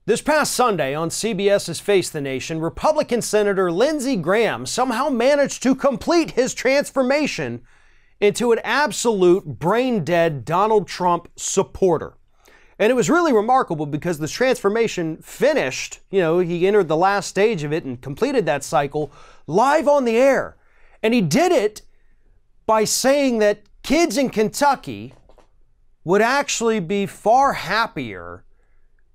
This past Sunday on CBS's Face the Nation, Republican Senator Lindsey Graham somehow managed to complete his transformation into an absolute brain-dead Donald Trump supporter. And it was really remarkable because the transformation finished, he entered the last stage of it and completed that cycle live on the air. And he did it by saying that kids in Kentucky would actually be far happier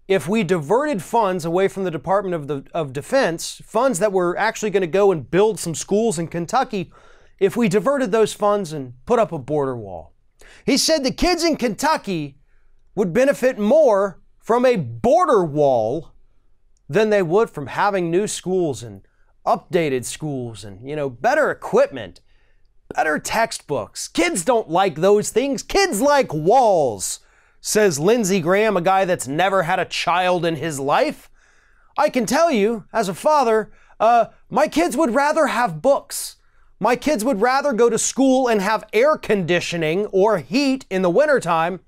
if we diverted funds away from the Department of Defense, funds that were actually going to go and build some schools in Kentucky, if we diverted those funds and put up a border wall. He said the kids in Kentucky would benefit more from a border wall than they would from having new schools and updated schools and, better equipment, better textbooks. Kids don't like those things. Kids like walls, says Lindsey Graham, a guy that's never had a child in his life. I can tell you, as a father, my kids would rather have books. My kids would rather go to school and have air conditioning or heat in the wintertime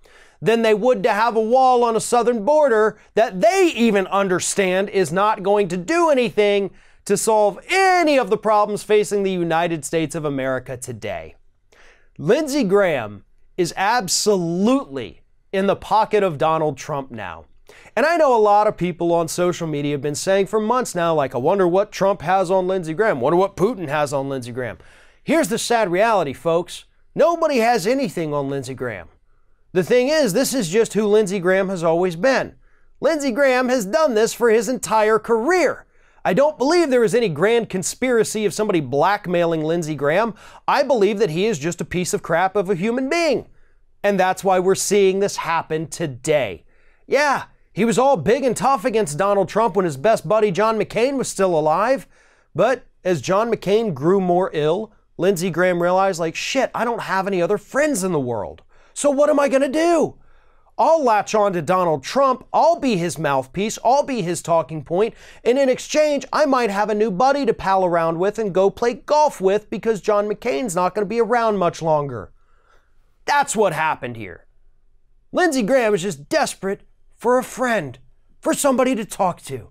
than they would to have a wall on a southern border that they even understand is not going to do anything to solve any of the problems facing the United States of America today. Lindsey Graham is absolutely in the pocket of Donald Trump now. And I know a lot of people on social media have been saying for months now, like, I wonder what Trump has on Lindsey Graham. Wonder what Putin has on Lindsey Graham. Here's the sad reality, folks. Nobody has anything on Lindsey Graham. The thing is, this is just who Lindsey Graham has always been. Lindsey Graham has done this for his entire career. I don't believe there is any grand conspiracy of somebody blackmailing Lindsey Graham. I believe that he is just a piece of crap of a human being. And that's why we're seeing this happen today. Yeah, he was all big and tough against Donald Trump when his best buddy John McCain was still alive. But as John McCain grew more ill, Lindsey Graham realized, shit, I don't have any other friends in the world. So what am I going to do? I'll latch on to Donald Trump. I'll be his mouthpiece. I'll be his talking point. And in exchange, I might have a new buddy to pal around with and go play golf with because John McCain's not going to be around much longer. That's what happened here. Lindsey Graham was just desperate for a friend, for somebody to talk to.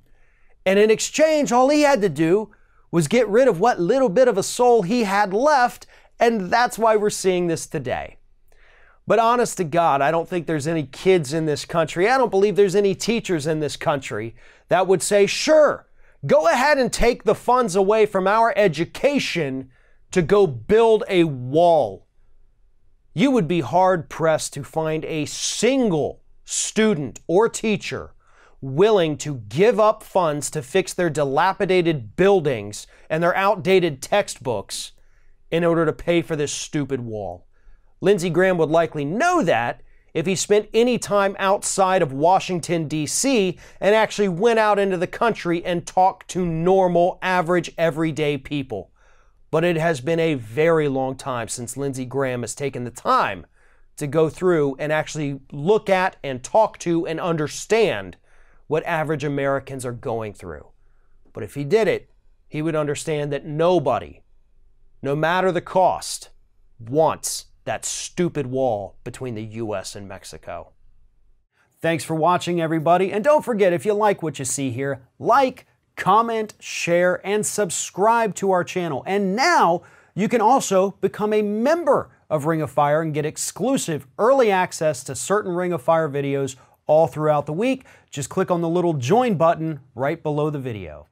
And in exchange, all he had to do was get rid of what little bit of a soul he had left, and that's why we're seeing this today. But honest to God, I don't think there's any kids in this country, I don't believe there's any teachers in this country that would say, sure, go ahead and take the funds away from our education to go build a wall. You would be hard-pressed to find a single student or teacher willing to give up funds to fix their dilapidated buildings and their outdated textbooks in order to pay for this stupid wall. Lindsey Graham would likely know that if he spent any time outside of Washington, D.C. and actually went out into the country and talked to normal, average, everyday people. But it has been a very long time since Lindsey Graham has taken the time to go through and actually look at and talk to and understand what average Americans are going through. But if he did it, he would understand that nobody, no matter the cost, wants that stupid wall between the U.S. and Mexico. Thanks for watching, everybody. And don't forget, if you like what you see here, like, comment, share, and subscribe to our channel. And now you can also become a member of Ring of Fire and get exclusive early access to certain Ring of Fire videos all throughout the week. Just click on the little join button right below the video.